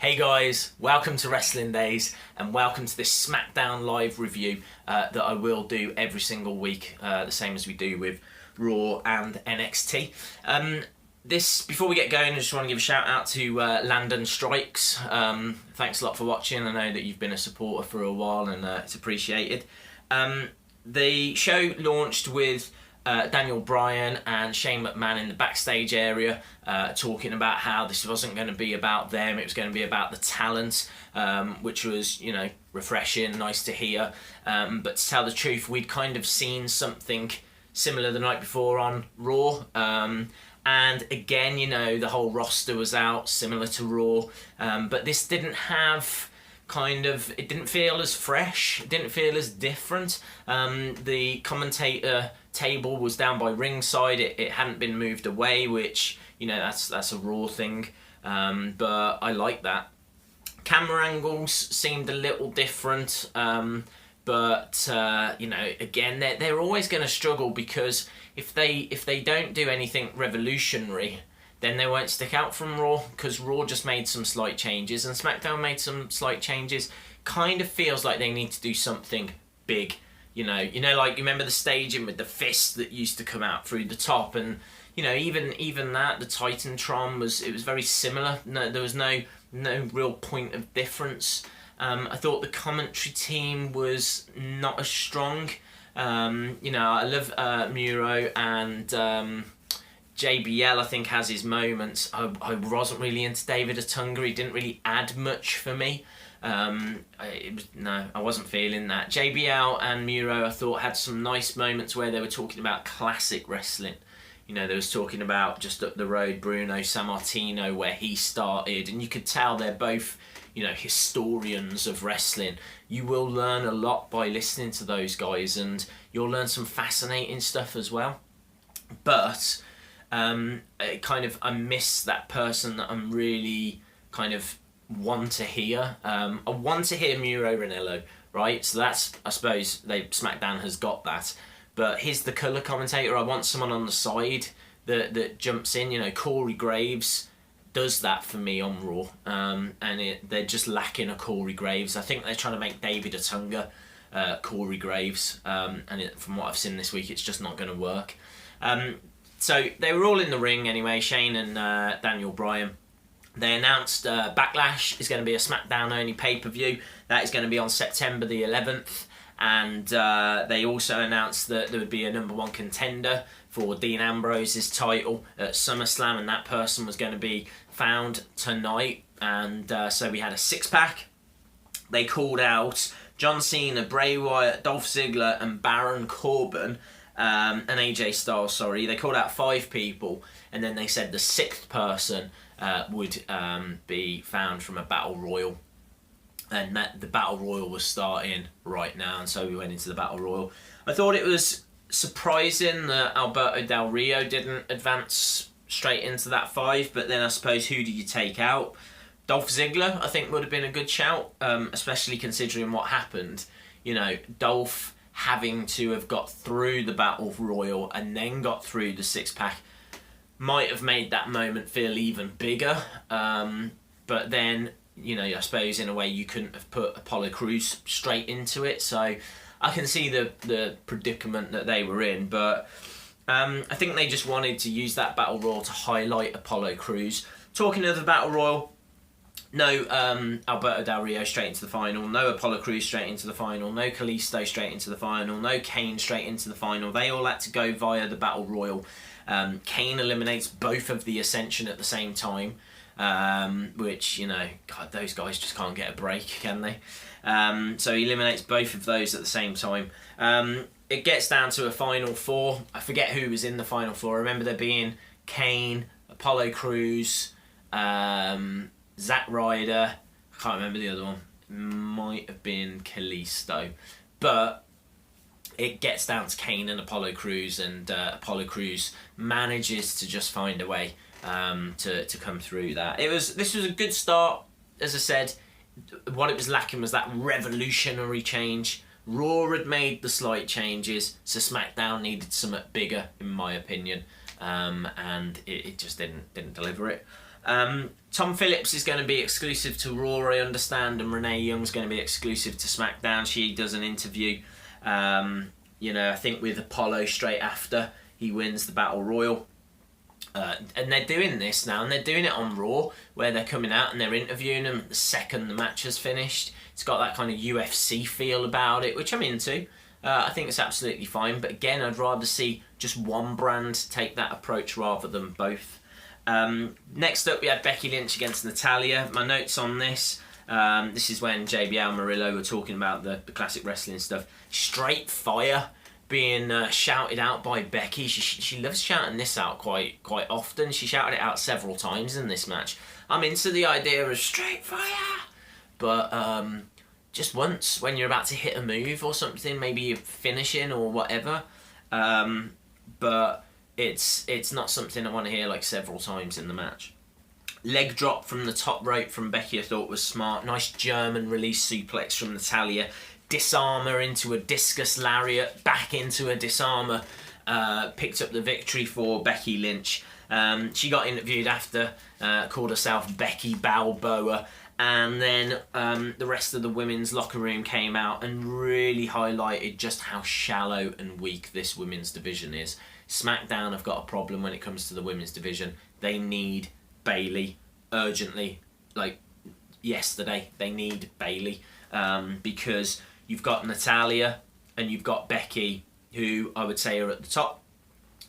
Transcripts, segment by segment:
Hey guys, welcome to Wrestling Days and welcome to this Smackdown live review that I will do every single week, the same as we do with Raw and NXT. Before we get going, I just want to give a shout out to Landon Strikes. Thanks a lot for watching. I know that you've been a supporter for a while and it's appreciated. The show launched with Daniel Bryan and Shane McMahon in the backstage area talking about how this wasn't going to be about them, it was going to be about the talent, which was, you know, refreshing, nice to hear. But to tell the truth, we'd kind of seen something similar the night before on Raw. And again, you know, the whole roster was out, similar to Raw. But this didn't have... it didn't feel as fresh, it didn't feel as different. The commentator table was down by ringside, it hadn't been moved away, which, you know, that's a Raw thing, but I like that. Camera angles seemed a little different, but you know, again, they're always going to struggle, because if they don't do anything revolutionary, then they won't stick out from Raw, because Raw just made some slight changes and SmackDown made some slight changes. Kind of feels like they need to do something big, you know, like, you remember the staging with the fist that used to come out through the top, and you know, even that, the Titantron was very similar. No, there was no real point of difference. I thought the commentary team was not as strong. You know, I love Muro and JBL, I think, has his moments. I wasn't really into David Otunga. He didn't really add much for me. I wasn't feeling that. JBL and Muro, I thought, had some nice moments where they were talking about classic wrestling. You know, they was talking about just up the road, Bruno Sammartino, where he started, and you could tell they're both, you know, historians of wrestling. You will learn a lot by listening to those guys, and you'll learn some fascinating stuff as well. But I miss that person that I'm really kind of want to hear. I want to hear Muro Ranallo, right? So that's, I suppose, SmackDown has got that. But he's the colour commentator. I want someone on the side that jumps in. You know, Corey Graves does that for me on Raw, and they're just lacking a Corey Graves. I think they're trying to make David Otunga Corey Graves, and from what I've seen this week, it's just not going to work. So they were all in the ring anyway, Shane and Daniel Bryan. They announced Backlash is going to be a SmackDown-only pay-per-view. That is going to be on September the 11th. And they also announced that there would be a number one contender for Dean Ambrose's title at SummerSlam, and that person was going to be found tonight. And so we had a six-pack. They called out John Cena, Bray Wyatt, Dolph Ziggler, and Baron Corbin. And AJ Styles, sorry. They called out 5 people, and then they said the 6th person would be found from a Battle Royal. And the Battle Royal was starting right now, and so we went into the Battle Royal. I thought it was surprising that Alberto Del Rio didn't advance straight into that 5, but then I suppose, who do you take out? Dolph Ziggler, I think, would have been a good shout, especially considering what happened. You know, Dolph having to have got through the Battle Royal and then got through the 6-pack might have made that moment feel even bigger. But then, you know, I suppose in a way you couldn't have put Apollo Crews straight into it. So I can see the predicament that they were in. But I think they just wanted to use that Battle Royal to highlight Apollo Crews. Talking of the Battle Royal, no Alberto Del Rio straight into the final, no Apollo Crews straight into the final, no Kalisto straight into the final, no Kane straight into the final. They all had to go via the Battle Royal. Kane eliminates both of the Ascension at the same time, which, you know, God, those guys just can't get a break, can they? So he eliminates both of those at the same time. It gets down to a final 4. I forget who was in the final 4. I remember there being Kane, Apollo Crews, Zack Ryder, I can't remember the other one. Might have been Kalisto. But it gets down to Kane and Apollo Crews, and Apollo Crews manages to just find a way to come through that. This was a good start. As I said, what it was lacking was that revolutionary change. Raw had made the slight changes, so SmackDown needed something bigger, in my opinion, and it just didn't deliver it. Tom Phillips is going to be exclusive to Raw, I understand, and Renee Young's going to be exclusive to SmackDown. She does an interview, I think with Apollo straight after he wins the Battle Royal. And they're doing this now, and they're doing it on Raw, where they're coming out and they're interviewing them the second the match has finished. It's got that kind of UFC feel about it, which I'm into. I think it's absolutely fine, but again, I'd rather see just one brand take that approach rather than both. Next up, we had Becky Lynch against Natalya. My notes on this. This is when JBL and Murillo were talking about the classic wrestling stuff. Straight fire being shouted out by Becky. She loves shouting this out quite often. She shouted it out several times in this match. I'm into the idea of straight fire, but just once when you're about to hit a move or something, maybe you're finishing or whatever. But it's not something I want to hear like several times in the match. Leg drop from the top rope from Becky I thought was smart. Nice German release suplex from Natalya. Disarmer into a discus lariat, back into a disarmer. Picked up the victory for Becky Lynch. She got interviewed after, called herself Becky Balboa. And then the rest of the women's locker room came out and really highlighted just how shallow and weak this women's division is. SmackDown have got a problem when it comes to the women's division. They need Bayley urgently, like yesterday. They need Bayley because you've got Natalya and you've got Becky, who I would say are at the top.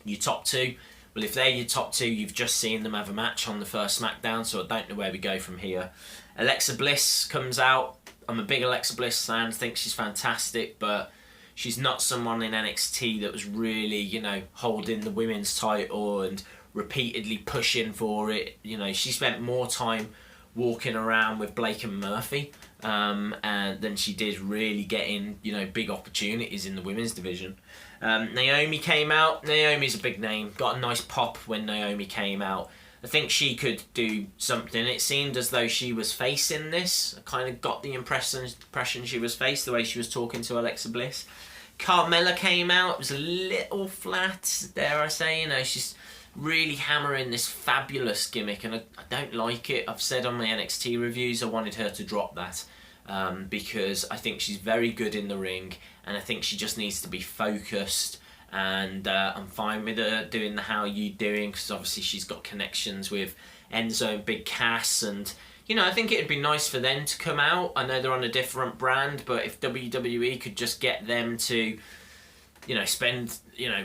Your top two. Well, if they're your top two, you've just seen them have a match on the first SmackDown, so I don't know where we go from here. Alexa Bliss comes out. I'm a big Alexa Bliss fan, think she's fantastic, but she's not someone in NXT that was really, holding the women's title and repeatedly pushing for it. She spent more time walking around with Blake and Murphy and than she did really getting, big opportunities in the women's division. Naomi came out. Naomi's a big name. Got a nice pop when Naomi came out. I think she could do something. It seemed as though she was facing this. I kind of got the impression she was face, the way she was talking to Alexa Bliss. Carmella came out. It was a little flat, dare I say. She's really hammering this fabulous gimmick, and I don't like it. I've said on my NXT reviews I wanted her to drop that because I think she's very good in the ring, and I think she just needs to be focused. And I'm fine with her doing the How You Doing, because obviously she's got connections with Enzo and Big Cass, and I think it'd be nice for them to come out. I know they're on a different brand, but if WWE could just get them to spend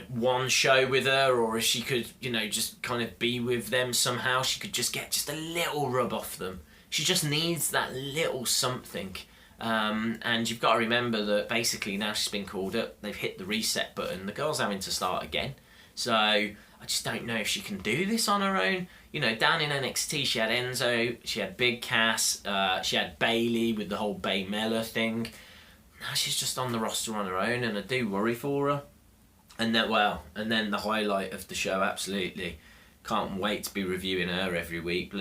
one show with her, or if she could just kind of be with them somehow, she could just get just a little rub off them. She just needs that little something. And you've got to remember that basically now she's been called up, they've hit the reset button, the girl's having to start again. So I just don't know if she can do this on her own. Down in NXT she had Enzo, she had Big Cass, she had Bayley with the whole Bay Mella thing. Now she's just on the roster on her own, and I do worry for her. And then the highlight of the show, absolutely. Can't wait to be reviewing her every week.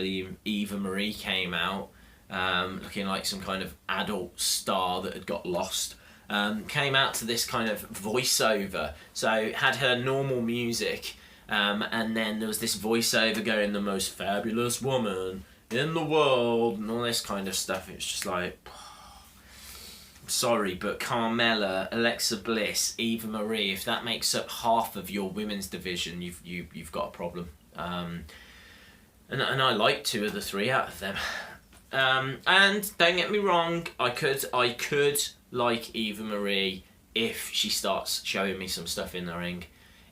Eva Marie came out. Looking like some kind of adult star that had got lost. Came out to this kind of voiceover. So had her normal music, and then there was this voiceover going, the most fabulous woman in the world, and all this kind of stuff. It was just like, sorry, but Carmella, Alexa Bliss, Eva Marie, if that makes up half of your women's division, you've got a problem. And I like 2 of the 3 out of them. And don't get me wrong, I could like Eva Marie if she starts showing me some stuff in the ring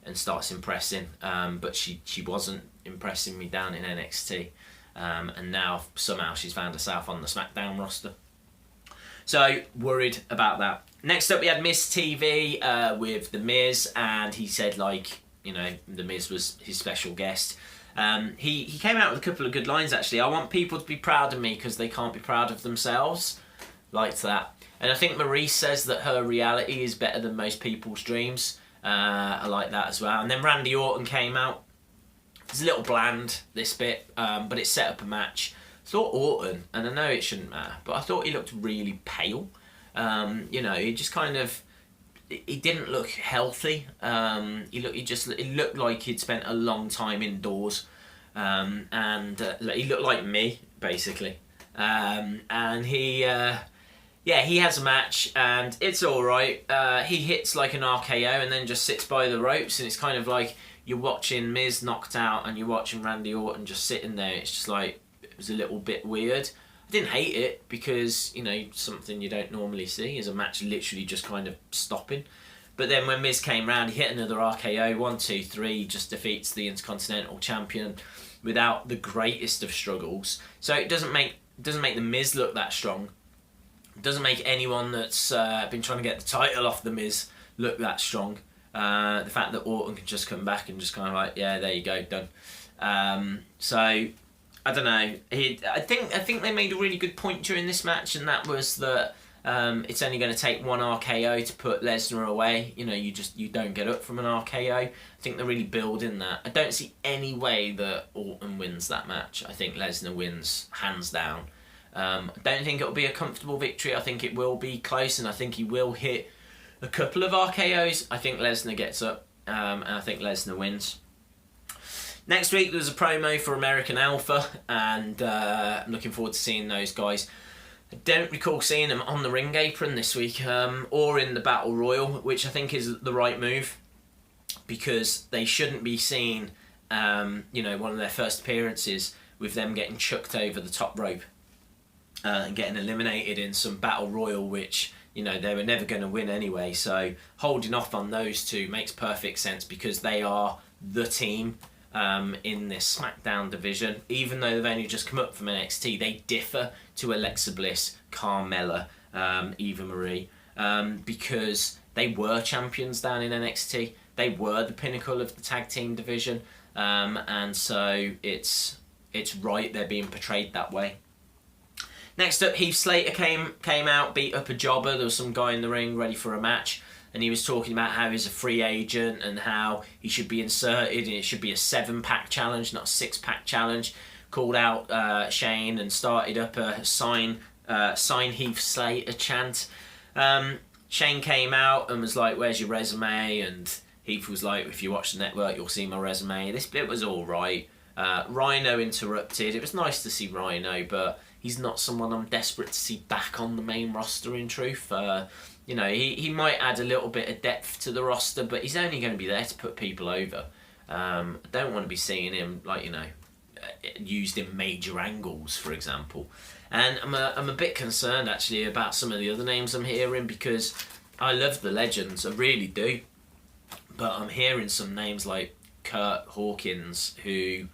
and starts impressing. But she wasn't impressing me down in NXT. And now somehow she's found herself on the SmackDown roster. So worried about that. Next up we had Miz TV with The Miz, and he said The Miz was his special guest. He came out with a couple of good lines actually. I want people to be proud of me because they can't be proud of themselves. Liked that. And I think Maurice says that her reality is better than most people's dreams. I like that as well. And then Randy Orton came out. It's a little bland, this bit, but it set up a match. I thought Orton, and I know it shouldn't matter, but I thought he looked really pale. He just kind of, he didn't look healthy. It looked like he'd spent a long time indoors. and he looked like me basically, and he has a match and it's all right. He hits like an RKO and then just sits by the ropes, and it's kind of like you're watching Miz knocked out and you're watching Randy Orton just sitting there. It's just like, it was a little bit weird. I didn't hate it because, you know, something you don't normally see is a match literally just kind of stopping. But then when Miz came round, he hit another RKO, 1, 2, 3, just defeats the Intercontinental Champion without the greatest of struggles. So it doesn't make the Miz look that strong. It doesn't make anyone that's been trying to get the title off the Miz look that strong. The fact that Orton can just come back and just kind of like, yeah, there you go, done. So I don't know. I think they made a really good point during this match, and that was that it's only going to take one RKO to put Lesnar away. You know, you don't get up from an RKO. I think they're really building that. I don't see any way that Orton wins that match. I think Lesnar wins hands down. I don't think it'll be a comfortable victory. I think it will be close, and I think he will hit a couple of RKOs. I think Lesnar gets up, and I think Lesnar wins. Next week there was a promo for American Alpha, and I'm looking forward to seeing those guys. I don't recall seeing them on the ring apron this week, or in the Battle Royal, which I think is the right move, because they shouldn't be seen, you know, one of their first appearances with them getting chucked over the top rope and getting eliminated in some Battle Royal, which, you know, they were never going to win anyway. So holding off on those two makes perfect sense, because they are the team in this Smackdown division. Even though they've only just come up from NXT, they differ to Alexa Bliss, Carmella, Eva Marie, because they were champions down in NXT. They were the pinnacle of the tag team division, and so it's right they're being portrayed that way. Next up, Heath Slater came out, beat up a jobber. There was some guy in the ring ready for a match, and he was talking about how he's a free agent and how he should be inserted, and it should be a 7-pack challenge, not a 6-pack challenge. Called out Shane and started up a sign Heath Slater chant. Shane came out and was like, "Where's your resume?" And Heath was like, "If you watch the network, you'll see my resume." This bit was all right. Rhino interrupted. It was nice to see Rhino, but he's not someone I'm desperate to see back on the main roster, in truth. You know, he might add a little bit of depth to the roster, but he's only going to be there to put people over. I don't want to be seeing him, like, you know, used in major angles, for example. And I'm a bit concerned, actually, about some of the other names I'm hearing, because I love the legends, I really do. But I'm hearing some names like Kurt Hawkins, who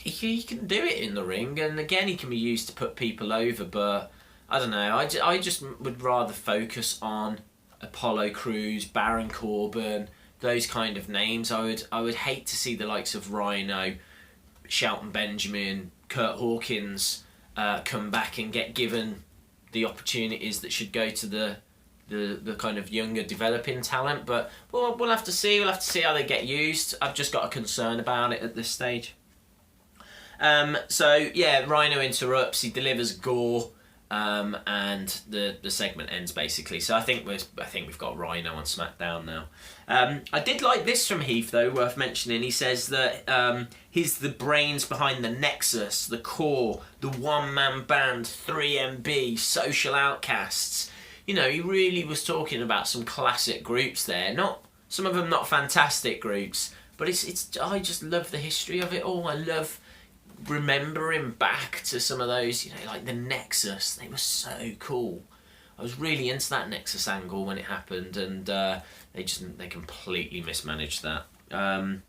he can do it in the ring, and again he can be used to put people over, but I don't know, I just would rather focus on Apollo Crews, Baron Corbin, those kind of names. I would hate to see the likes of Rhino, Shelton Benjamin, Kurt Hawkins come back and get given the opportunities that should go to the kind of younger developing talent. But we'll have to see. We'll have to see how they get used. I've just got a concern about it at this stage. So yeah, Rhino interrupts. He delivers gore, and the segment ends basically. So I think we've got Rhino on SmackDown now. I did like this from Heath, though, worth mentioning. He says that he's the brains behind the Nexus, the Core, the one-man band, 3MB, Social Outcasts. You know, he really was talking about some classic groups there. Not some of them not fantastic groups, but it's I just love the history of it all. I love remembering back to some of those, you know, like the Nexus. They were so cool. I was really into that Nexus angle when it happened, and they completely mismanaged that. And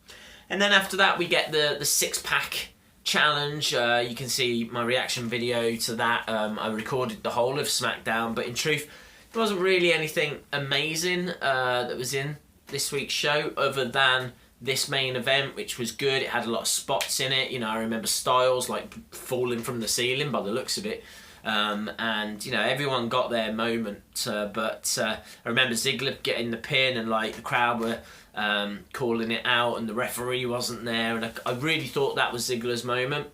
then after that, we get the 6-pack challenge. You can see my reaction video to that. I recorded the whole of SmackDown, but in truth, there wasn't really anything amazing that was in this week's show, other than this main event, which was good. It had a lot of spots in it. You know, I remember Styles like falling from the ceiling by the looks of it. And, you know, everyone got their moment. But I remember Ziggler getting the pin, and like the crowd were calling it out, and the referee wasn't there. And I really thought that was Ziggler's moment.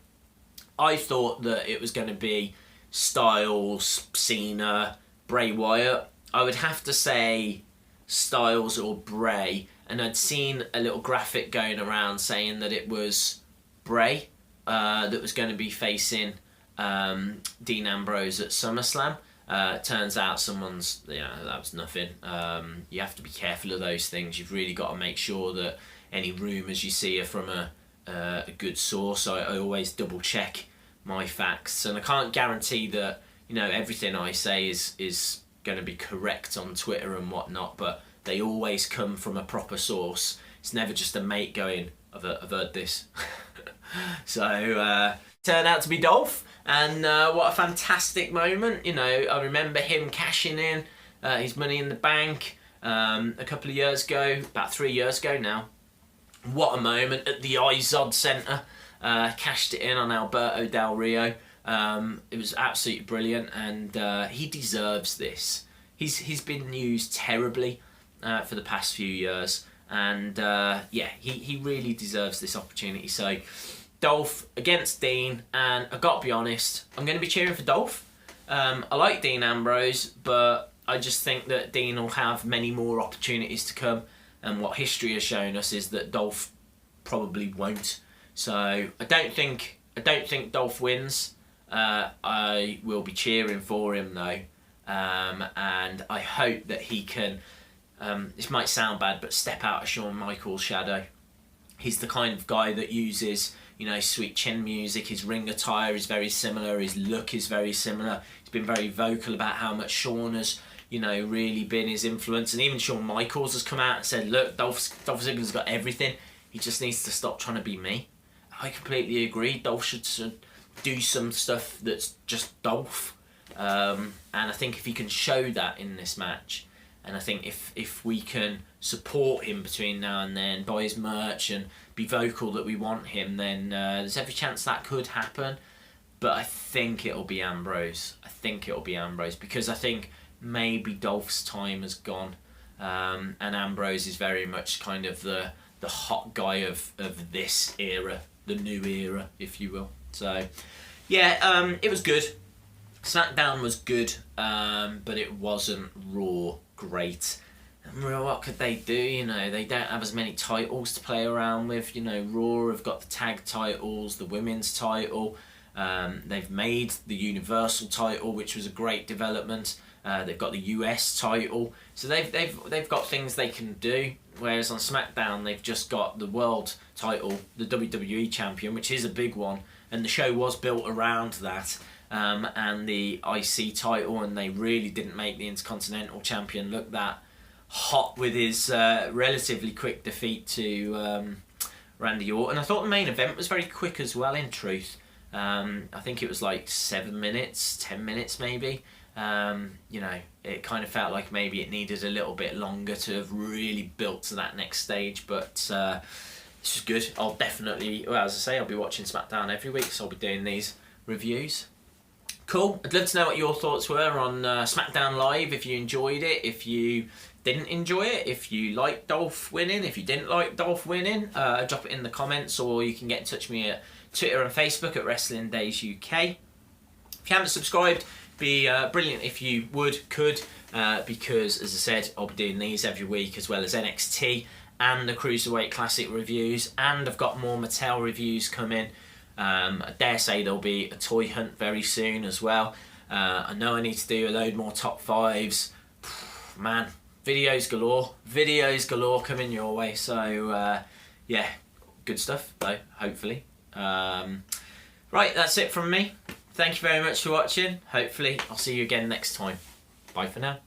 I thought that it was going to be Styles, Cena, Bray Wyatt. I would have to say Styles or Bray. And I'd seen a little graphic going around saying that it was Bray that was going to be facing Dean Ambrose at SummerSlam. Turns out someone's, that was nothing. You have to be careful of those things. You've really got to make sure that any rumours you see are from a good source. I always double check my facts, and I can't guarantee that everything I say is going to be correct on Twitter and whatnot, but they always come from a proper source. It's never just a mate going, I've heard this. So turned out to be Dolph, and what a fantastic moment. I remember him cashing in his Money in the Bank a couple of years ago, about 3 years ago now. What a moment at the Izod Centre. Cashed it in on Alberto Del Rio. It was absolutely brilliant, and he deserves this. He's been used terribly for the past few years, and he really deserves this opportunity. So Dolph against Dean, and I've got to be honest, I'm going to be cheering for Dolph. I like Dean Ambrose, but I just think that Dean will have many more opportunities to come, and what history has shown us is that Dolph probably won't. So I don't think Dolph wins. I will be cheering for him though, and I hope that he can. This might sound bad, but step out of Shawn Michaels' shadow. He's the kind of guy that uses, sweet chin music. His ring attire is very similar. His look is very similar. He's been very vocal about how much Shawn has, really been his influence. And even Shawn Michaels has come out and said, look, Dolph Ziggler's got everything. He just needs to stop trying to be me. I completely agree. Dolph should do some stuff that's just Dolph. And I think if he can show that in this match, and I think if we can support him between now and then, buy his merch and be vocal that we want him, then there's every chance that could happen. But I think it'll be Ambrose. Because I think maybe Dolph's time has gone, and Ambrose is very much kind of the hot guy of this era, the new era, if you will. So yeah, it was good. Smackdown was good, but it wasn't Raw great. And Raw, what could they do? They don't have as many titles to play around with. Raw have got the tag titles, the women's title. They've made the Universal title, which was a great development. They've got the US title, so they've got things they can do. Whereas on SmackDown, they've just got the world title, the WWE champion, which is a big one, and the show was built around that. And the IC title, and they really didn't make the Intercontinental champion look that hot with his relatively quick defeat to Randy Orton. I thought the main event was very quick as well, in truth. I think it was like 7 minutes, 10 minutes maybe. It kind of felt like maybe it needed a little bit longer to have really built to that next stage, but this is good. I'll definitely, as I say, I'll be watching SmackDown every week, so I'll be doing these reviews. Cool. I'd love to know what your thoughts were on SmackDown Live, if you enjoyed it, if you didn't enjoy it, if you liked Dolph winning, if you didn't like Dolph winning. Drop it in the comments, or you can get in touch with me at Twitter and Facebook at Wrestling Days UK. If you haven't subscribed, be brilliant if you could, because as I said, I'll be doing these every week, as well as NXT and the Cruiserweight Classic reviews, and I've got more Mattel reviews coming. I dare say there'll be a toy hunt very soon as well. I know I need to do a load more top fives. Man, videos galore coming your way. So yeah, good stuff though, hopefully. Right, that's it from me. Thank you very much for watching. Hopefully I'll see you again next time. Bye for now.